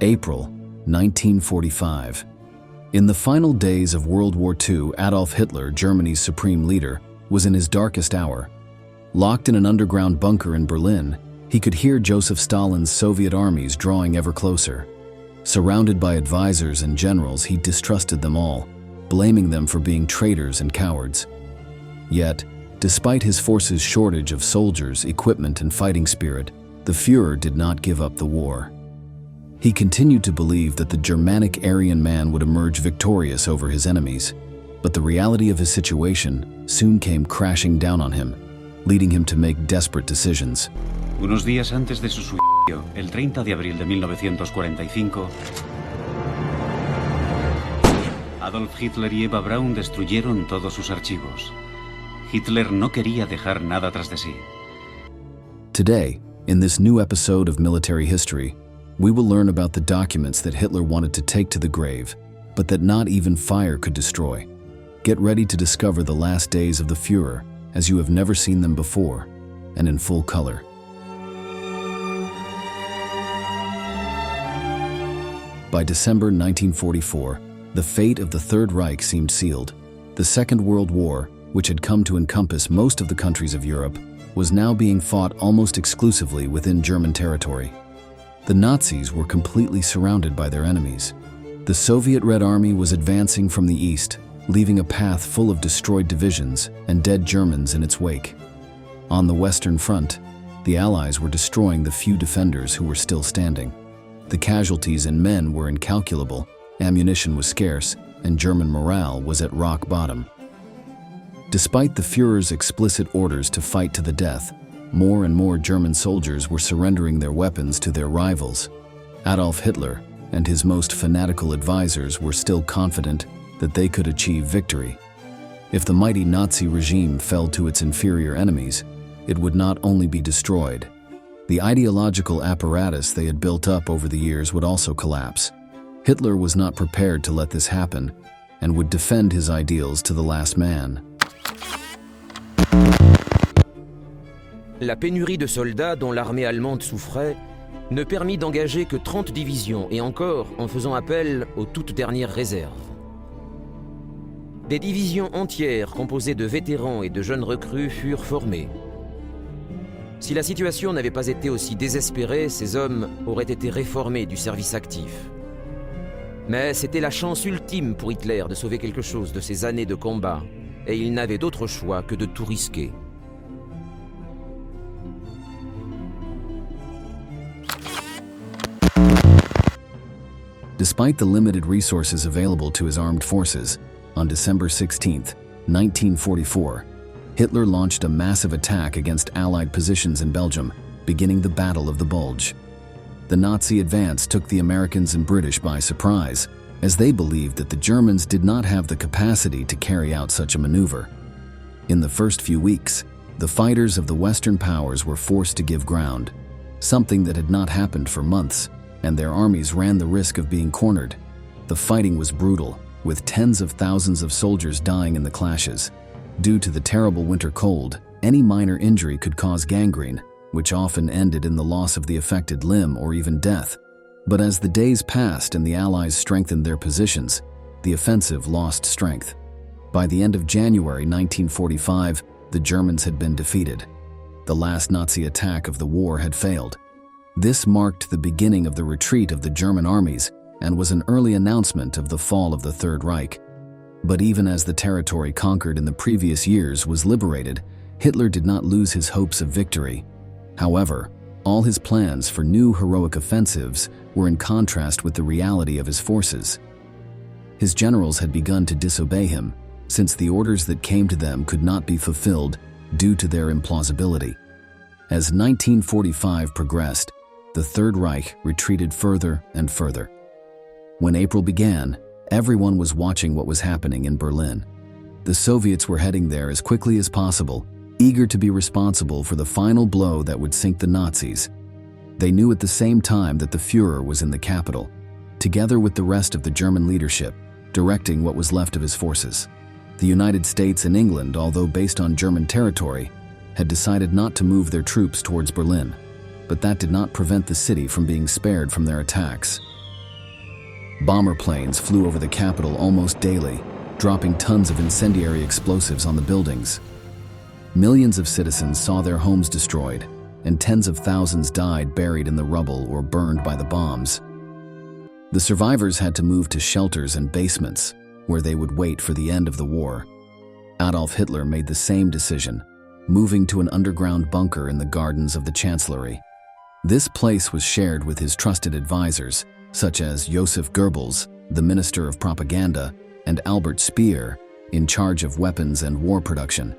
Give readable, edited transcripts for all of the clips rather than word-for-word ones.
April 1945. In the final days of World War II, Adolf Hitler, Germany's supreme leader, was in his darkest hour. Locked in an underground bunker in Berlin, he could hear Joseph Stalin's Soviet armies drawing ever closer. Surrounded by advisors and generals, he distrusted them all, blaming them for being traitors and cowards. Yet, despite his force's shortage of soldiers, equipment, and fighting spirit, the Führer did not give up the war. He continued to believe that the Germanic Aryan man would emerge victorious over his enemies, but the reality of his situation soon came crashing down on him, leading him to make desperate decisions. Unos días antes de su suicidio, el 30 de abril de 1945, Adolf Hitler y Eva Braun destruyeron todos sus archivos. Hitler no quería dejar nada tras de sí. Today, in this new episode of Military History, we will learn about the documents that Hitler wanted to take to the grave, but that not even fire could destroy. Get ready to discover the last days of the Führer as you have never seen them before, and in full color. By December 1944, the fate of the Third Reich seemed sealed. The Second World War, which had come to encompass most of the countries of Europe, was now being fought almost exclusively within German territory. The Nazis were completely surrounded by their enemies. The Soviet Red Army was advancing from the east, leaving a path full of destroyed divisions and dead Germans in its wake. On the Western Front, the Allies were destroying the few defenders who were still standing. The casualties in men were incalculable, ammunition was scarce, and German morale was at rock bottom. Despite the Führer's explicit orders to fight to the death, more and more German soldiers were surrendering their weapons to their rivals. Adolf Hitler and his most fanatical advisors were still confident that they could achieve victory. If the mighty Nazi regime fell to its inferior enemies, it would not only be destroyed. The ideological apparatus they had built up over the years would also collapse. Hitler was not prepared to let this happen and would defend his ideals to the last man. La pénurie de soldats dont l'armée allemande souffrait ne permit d'engager que 30 divisions, et encore en faisant appel aux toutes dernières réserves. Des divisions entières composées de vétérans et de jeunes recrues furent formées. Si la situation n'avait pas été aussi désespérée, ces hommes auraient été réformés du service actif. Mais c'était la chance ultime pour Hitler de sauver quelque chose de ces années de combat, et il n'avait d'autre choix que de tout risquer. Despite the limited resources available to his armed forces, on December 16, 1944, Hitler launched a massive attack against Allied positions in Belgium, beginning the Battle of the Bulge. The Nazi advance took the Americans and British by surprise, as they believed that the Germans did not have the capacity to carry out such a maneuver. In the first few weeks, the fighters of the Western powers were forced to give ground, something that had not happened for months, and their armies ran the risk of being cornered. The fighting was brutal, with tens of thousands of soldiers dying in the clashes. Due to the terrible winter cold, any minor injury could cause gangrene, which often ended in the loss of the affected limb or even death. But as the days passed and the Allies strengthened their positions, the offensive lost strength. By the end of January 1945, the Germans had been defeated. The last Nazi attack of the war had failed. This marked the beginning of the retreat of the German armies and was an early announcement of the fall of the Third Reich. But even as the territory conquered in the previous years was liberated, Hitler did not lose his hopes of victory. However, all his plans for new heroic offensives were in contrast with the reality of his forces. His generals had begun to disobey him, since the orders that came to them could not be fulfilled due to their implausibility. As 1945 progressed, the Third Reich retreated further and further. When April began, everyone was watching what was happening in Berlin. The Soviets were heading there as quickly as possible, eager to be responsible for the final blow that would sink the Nazis. They knew at the same time that the Führer was in the capital, together with the rest of the German leadership, directing what was left of his forces. The United States and England, although based on German territory, had decided not to move their troops towards Berlin, but that did not prevent the city from being spared from their attacks. Bomber planes flew over the capital almost daily, dropping tons of incendiary explosives on the buildings. Millions of citizens saw their homes destroyed, and tens of thousands died buried in the rubble or burned by the bombs. The survivors had to move to shelters and basements, where they would wait for the end of the war. Adolf Hitler made the same decision, moving to an underground bunker in the gardens of the Chancellery. This place was shared with his trusted advisors, such as Joseph Goebbels, the Minister of Propaganda, and Albert Speer, in charge of weapons and war production.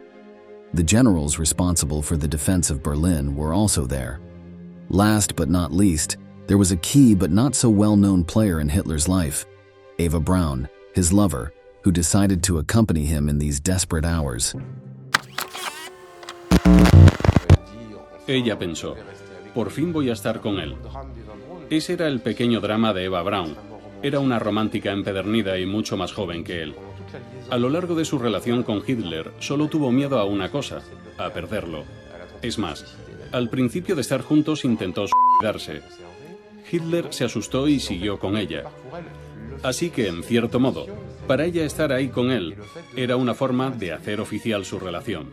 The generals responsible for the defense of Berlin were also there. Last but not least, there was a key but not so well-known player in Hitler's life, Eva Braun, his lover, who decided to accompany him in these desperate hours. Ella pensó, por fin voy a estar con él. Ese era el pequeño drama de Eva Braun. Era una romántica empedernida y mucho más joven que él. A lo largo de su relación con Hitler, solo tuvo miedo a una cosa, a perderlo. Es más, al principio de estar juntos intentó suicidarse. Hitler se asustó y siguió con ella. Así que, en cierto modo, para ella estar ahí con él era una forma de hacer oficial su relación.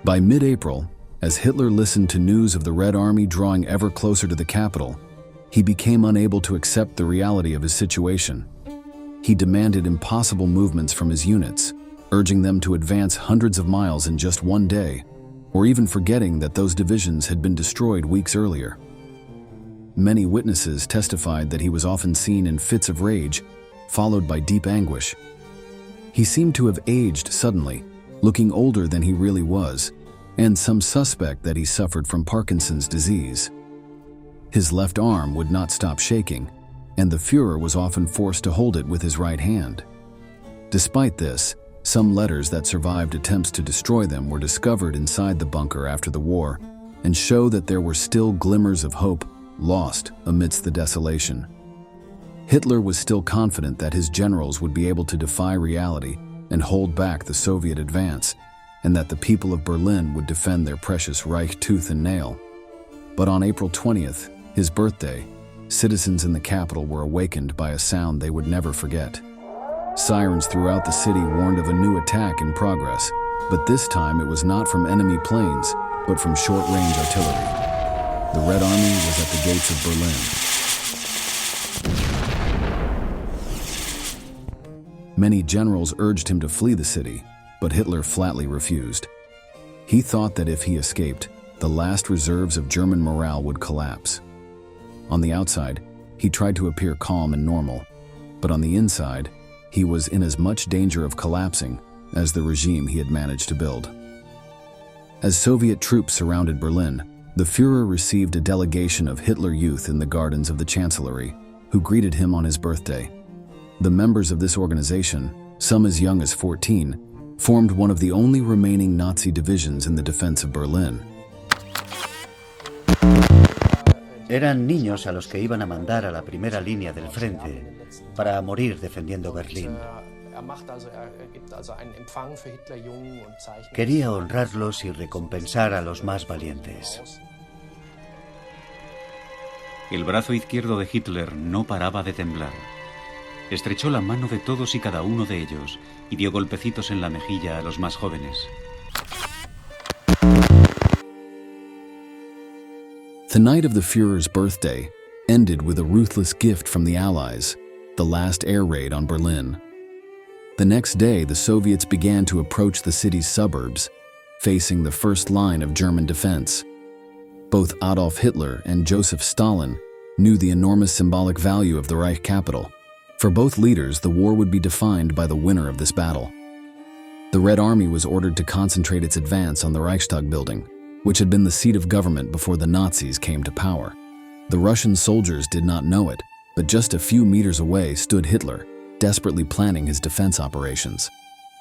By mid-April, as Hitler listened to news of the Red Army drawing ever closer to the capital, he became unable to accept the reality of his situation. He demanded impossible movements from his units, urging them to advance hundreds of miles in just one day, or even forgetting that those divisions had been destroyed weeks earlier. Many witnesses testified that he was often seen in fits of rage, followed by deep anguish. He seemed to have aged suddenly, looking older than he really was, and some suspect that he suffered from Parkinson's disease. His left arm would not stop shaking, and the Führer was often forced to hold it with his right hand. Despite this, some letters that survived attempts to destroy them were discovered inside the bunker after the war, and show that there were still glimmers of hope lost amidst the desolation. Hitler was still confident that his generals would be able to defy reality and hold back the Soviet advance, and that the people of Berlin would defend their precious Reich tooth and nail. But on April 20th, his birthday, citizens in the capital were awakened by a sound they would never forget. Sirens throughout the city warned of a new attack in progress, but this time it was not from enemy planes, but from short-range artillery. The Red Army was at the gates of Berlin. Many generals urged him to flee the city, but Hitler flatly refused. He thought that if he escaped, the last reserves of German morale would collapse. On the outside, he tried to appear calm and normal, but on the inside, he was in as much danger of collapsing as the regime he had managed to build. As Soviet troops surrounded Berlin, the Führer received a delegation of Hitler youth in the gardens of the Chancellery, who greeted him on his birthday. The members of this organization, some as young as 14, formed one of the only remaining Nazi divisions in the defense of Berlin. Eran niños a los que iban a mandar a la primera línea del frente para morir defendiendo Berlín. Quería honrarlos y recompensar a los más valientes. El brazo izquierdo de Hitler no paraba de temblar. Estrechó la mano de todos y cada uno de ellos y dio golpecitos en la mejilla a los más jóvenes. The night of the Führer's birthday ended with a ruthless gift from the Allies, the last air raid on Berlin. The next day, the Soviets began to approach the city's suburbs, facing the first line of German defense. Both Adolf Hitler and Joseph Stalin knew the enormous symbolic value of the Reich capital. For both leaders, the war would be defined by the winner of this battle. The Red Army was ordered to concentrate its advance on the Reichstag building, which had been the seat of government before the Nazis came to power. The Russian soldiers did not know it, but just a few meters away stood Hitler, desperately planning his defense operations.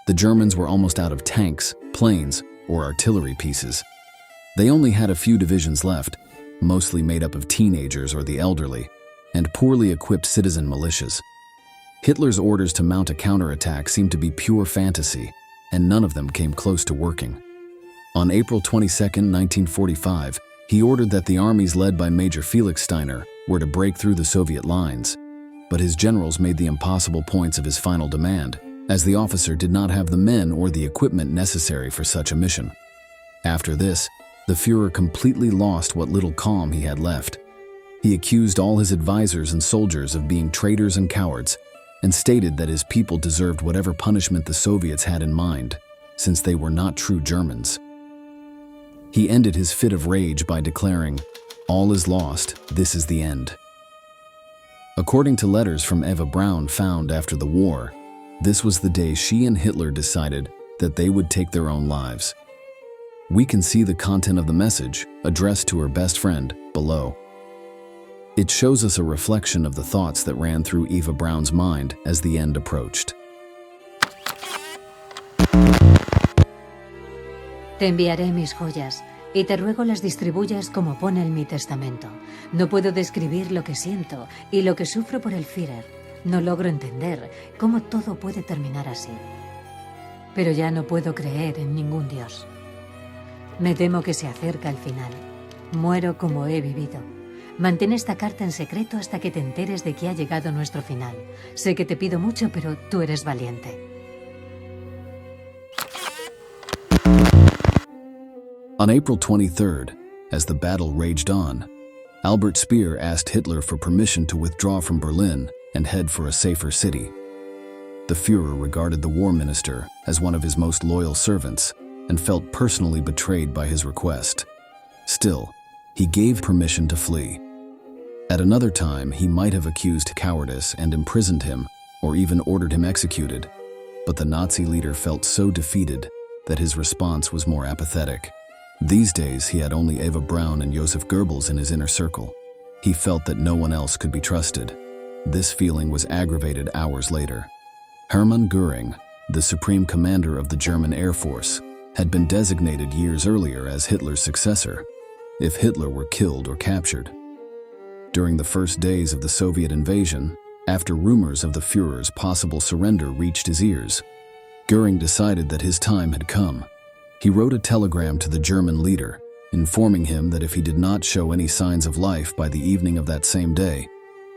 The Germans were almost out of tanks, planes, or artillery pieces. They only had a few divisions left, mostly made up of teenagers or the elderly, and poorly equipped citizen militias. Hitler's orders to mount a counterattack seemed to be pure fantasy, and none of them came close to working. On April 22, 1945, he ordered that the armies led by Major Felix Steiner were were to break through the Soviet lines, but his generals made the impossible points of his final demand, as the officer did not have the men or the equipment necessary for such a mission. After this, the Führer completely lost what little calm he had left. He accused all his advisors and soldiers of being traitors and cowards, and stated that his people deserved whatever punishment the Soviets had in mind, since they were not true Germans. He ended his fit of rage by declaring, "All is lost, this is the end." According to letters from Eva Braun found after the war, this was the day she and Hitler decided that they would take their own lives. We can see the content of the message, addressed to her best friend, below. It shows us a reflection of the thoughts that ran through Eva Braun's mind as the end approached. Te enviaré mis joyas, y te ruego las distribuyas como pone en mi testamento. No puedo describir lo que siento y lo que sufro por el Führer. No logro entender cómo todo puede terminar así. Pero ya no puedo creer en ningún Dios. Me temo que se acerca el final. Muero como he vivido. Mantén esta carta en secreto hasta que te enteres de que ha llegado nuestro final. Sé que te pido mucho, pero tú eres valiente. On April 23rd, as the battle raged on, Albert Speer asked Hitler for permission to withdraw from Berlin and head for a safer city. The Führer regarded the war minister as one of his most loyal servants and felt personally betrayed by his request. Still, he gave permission to flee. At another time, he might have accused cowardice and imprisoned him, or even ordered him executed, but the Nazi leader felt so defeated that his response was more apathetic. These days, he had only Eva Braun and Joseph Goebbels in his inner circle. He felt that no one else could be trusted. This feeling was aggravated hours later. Hermann Göring, the supreme commander of the German Air Force, had been designated years earlier as Hitler's successor, if Hitler were killed or captured. During the first days of the Soviet invasion, after rumors of the Führer's possible surrender reached his ears, Göring decided that his time had come. He wrote a telegram to the German leader, informing him that if he did not show any signs of life by the evening of that same day,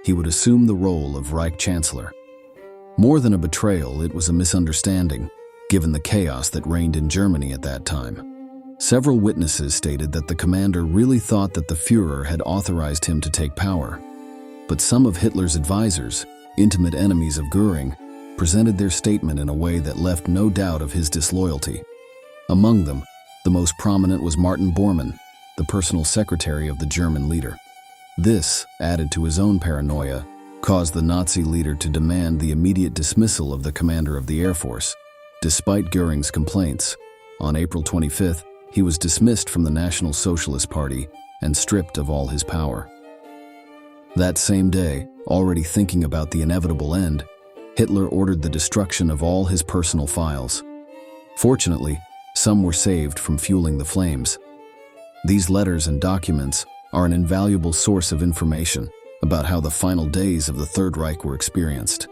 he would assume the role of Reich Chancellor. More than a betrayal, it was a misunderstanding, given the chaos that reigned in Germany at that time. Several witnesses stated that the commander really thought that the Führer had authorized him to take power. But some of Hitler's advisors, intimate enemies of Göring, presented their statement in a way that left no doubt of his disloyalty. Among them, the most prominent was Martin Bormann, the personal secretary of the German leader. This, added to his own paranoia, caused the Nazi leader to demand the immediate dismissal of the commander of the Air Force. Despite Göring's complaints, on April 25th, he was dismissed from the National Socialist Party and stripped of all his power. That same day, already thinking about the inevitable end, Hitler ordered the destruction of all his personal files. Fortunately, some were saved from fueling the flames. These letters and documents are an invaluable source of information about how the final days of the Third Reich were experienced.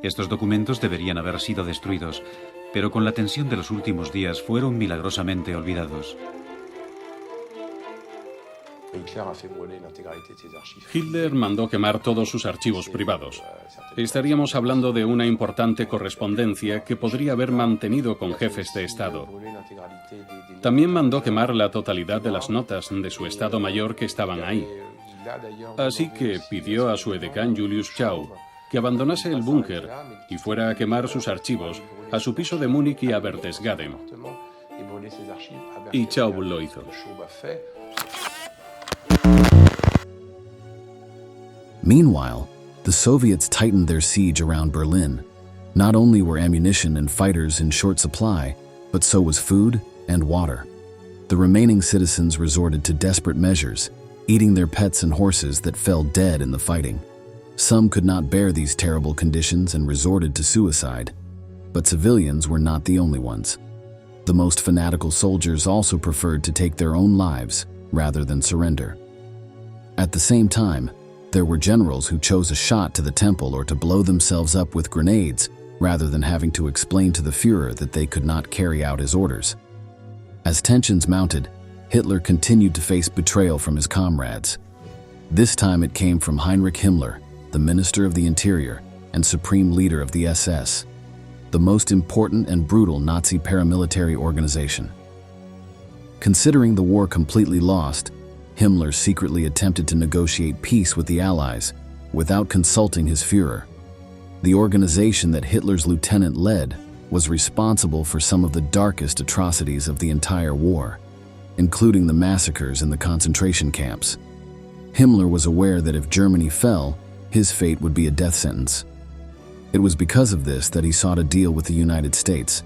Estos documentos deberían haber sido destruidos, pero con la tensión de los últimos días fueron milagrosamente olvidados. Hitler mandó quemar todos sus archivos privados. Estaríamos hablando de una importante correspondencia que podría haber mantenido con jefes de Estado. También mandó quemar la totalidad de las notas de su Estado Mayor que estaban ahí. Así que pidió a su edecán Julius Schau que abandonase el búnker y fuera a quemar sus archivos a su piso de Múnich y a Berchtesgaden. Y Schau lo hizo. Meanwhile, the Soviets tightened their siege around Berlin. Not only were ammunition and fighters in short supply, but so was food and water. The remaining citizens resorted to desperate measures, eating their pets and horses that fell dead in the fighting. Some could not bear these terrible conditions and resorted to suicide, but civilians were not the only ones. The most fanatical soldiers also preferred to take their own lives rather than surrender. At the same time, there were generals who chose a shot to the temple or to blow themselves up with grenades rather than having to explain to the Führer that they could not carry out his orders. As tensions mounted, Hitler continued to face betrayal from his comrades. This time it came from Heinrich Himmler, the Minister of the Interior and Supreme Leader of the SS, the most important and brutal Nazi paramilitary organization. Considering the war completely lost, Himmler secretly attempted to negotiate peace with the Allies without consulting his Führer. The organization that Hitler's lieutenant led was responsible for some of the darkest atrocities of the entire war, including the massacres in the concentration camps. Himmler was aware that if Germany fell, his fate would be a death sentence. It was because of this that he sought a deal with the United States,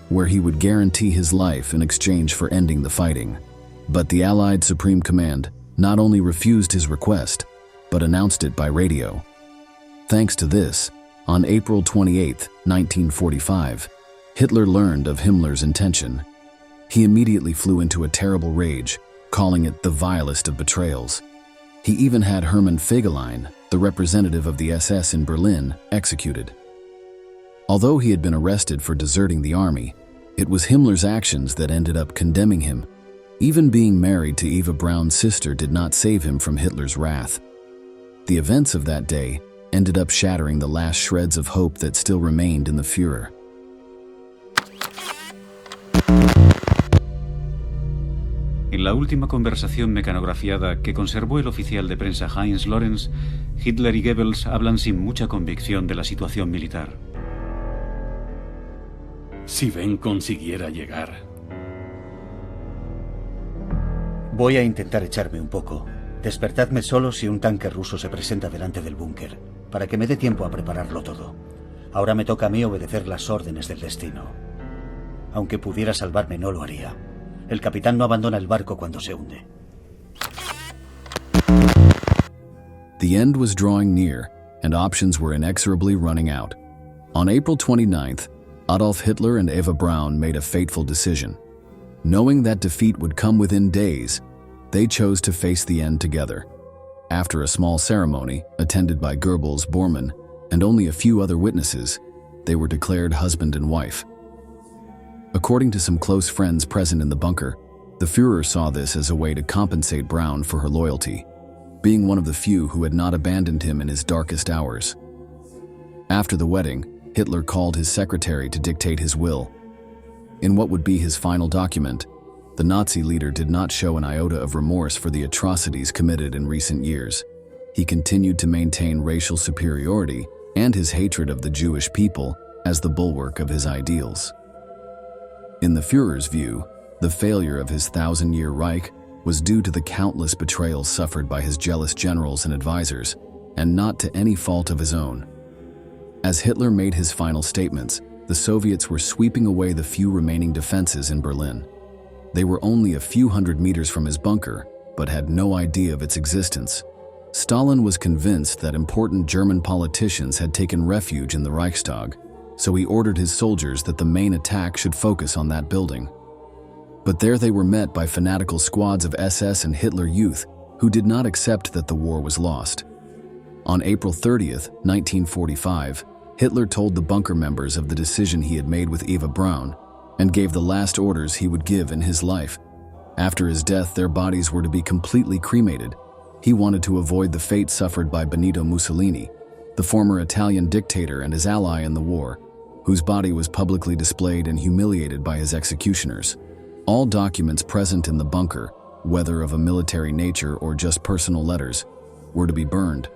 where he would guarantee his life in exchange for ending the fighting. But the Allied Supreme Command not only refused his request, but announced it by radio. Thanks to this, on April 28, 1945, Hitler learned of Himmler's intention. He immediately flew into a terrible rage, calling it the vilest of betrayals. He even had Hermann Fegelein, the representative of the SS in Berlin, executed. Although he had been arrested for deserting the army, it was Himmler's actions that ended up condemning him. Even being married to Eva Braun's sister did not save him from Hitler's wrath. The events of that day ended up shattering the last shreds of hope that still remained in the Führer. En la última conversación mecanografiada que conservó el oficial de prensa KlLLED, Hitler y Goebbels hablan sin mucha convicción de la situación militar. Si Ben consiguiera llegar. Voy a intentar echarme un poco. Despertadme solo si un tanque ruso se presenta delante del búnker, para que me dé tiempo a prepararlo todo. Ahora me toca a mí obedecer las órdenes del destino. Aunque pudiera salvarme, no lo haría. El capitán no abandona el barco cuando se hunde. The end was drawing near, and options were inexorably running out. On April 29th, Adolf Hitler and Eva Braun made a fateful decision. Knowing that defeat would come within days, they chose to face the end together. After a small ceremony, attended by Goebbels, Bormann, and only a few other witnesses, they were declared husband and wife. According to some close friends present in the bunker, the Führer saw this as a way to compensate Braun for her loyalty, being one of the few who had not abandoned him in his darkest hours. After the wedding, Hitler called his secretary to dictate his will. In what would be his final document, the Nazi leader did not show an iota of remorse for the atrocities committed in recent years. He continued to maintain racial superiority and his hatred of the Jewish people as the bulwark of his ideals. In the Führer's view, the failure of his 1,000-year Reich was due to the countless betrayals suffered by his jealous generals and advisors, and not to any fault of his own. As Hitler made his final statements, the Soviets were sweeping away the few remaining defenses in Berlin. They were only a few hundred meters from his bunker, but had no idea of its existence. Stalin was convinced that important German politicians had taken refuge in the Reichstag, so he ordered his soldiers that the main attack should focus on that building. But there they were met by fanatical squads of SS and Hitler Youth who did not accept that the war was lost. On April 30th, 1945, Hitler told the bunker members of the decision he had made with Eva Braun and gave the last orders he would give in his life. After his death, their bodies were to be completely cremated. He wanted to avoid the fate suffered by Benito Mussolini, the former Italian dictator and his ally in the war, whose body was publicly displayed and humiliated by his executioners. All documents present in the bunker, whether of a military nature or just personal letters, were to be burned.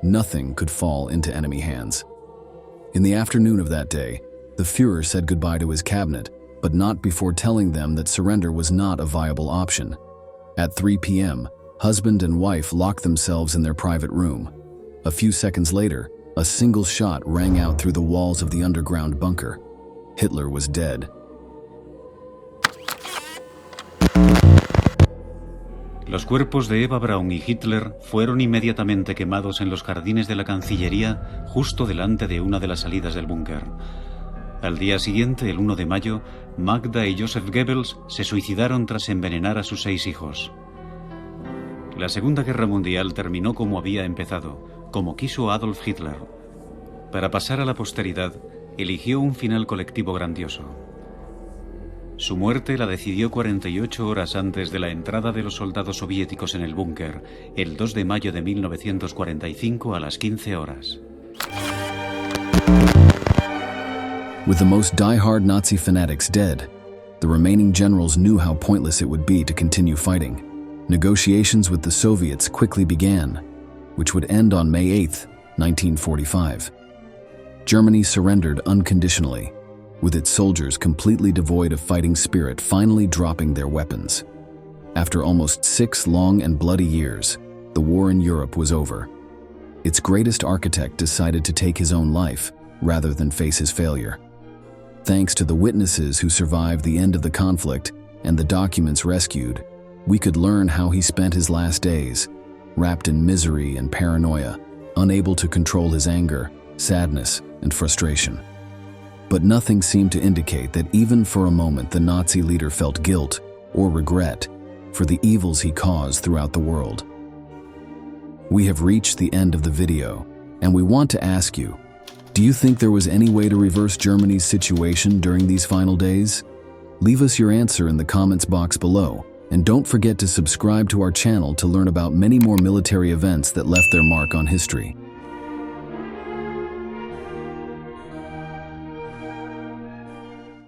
Nothing could fall into enemy hands. In the afternoon of that day, the Führer said goodbye to his cabinet, but not before telling them that surrender was not a viable option. At 3 p.m., husband and wife locked themselves in their private room. A few seconds later, a single shot rang out through the walls of the underground bunker. Hitler was dead. Los cuerpos de Eva Braun y Hitler fueron inmediatamente quemados en los jardines de la Cancillería, justo delante de una de las salidas del búnker. Al día siguiente, el 1 de mayo, Magda y Joseph Goebbels se suicidaron tras envenenar a sus 6 hijos. La Segunda Guerra Mundial terminó como había empezado, como quiso Adolf Hitler. Para pasar a la posteridad, eligió un final colectivo grandioso. Su muerte la decidió 48 horas antes de la entrada de los soldados soviéticos en el búnker, el 2 de mayo de 1945 a las 15 horas. With the most die-hard Nazi fanatics dead, the remaining generals knew how pointless it would be to continue fighting. Negotiations with the Soviets quickly began, which would end on May 8, 1945. Germany surrendered unconditionally, with its soldiers completely devoid of fighting spirit finally dropping their weapons. After almost 6 long and bloody years, the war in Europe was over. Its greatest architect decided to take his own life rather than face his failure. Thanks to the witnesses who survived the end of the conflict and the documents rescued, we could learn how he spent his last days, wrapped in misery and paranoia, unable to control his anger, sadness, and frustration. But nothing seemed to indicate that even for a moment the Nazi leader felt guilt or regret for the evils he caused throughout the world. We have reached the end of the video, and we want to ask you, do you think there was any way to reverse Germany's situation during these final days? Leave us your answer in the comments box below, and don't forget to subscribe to our channel to learn about many more military events that left their mark on history.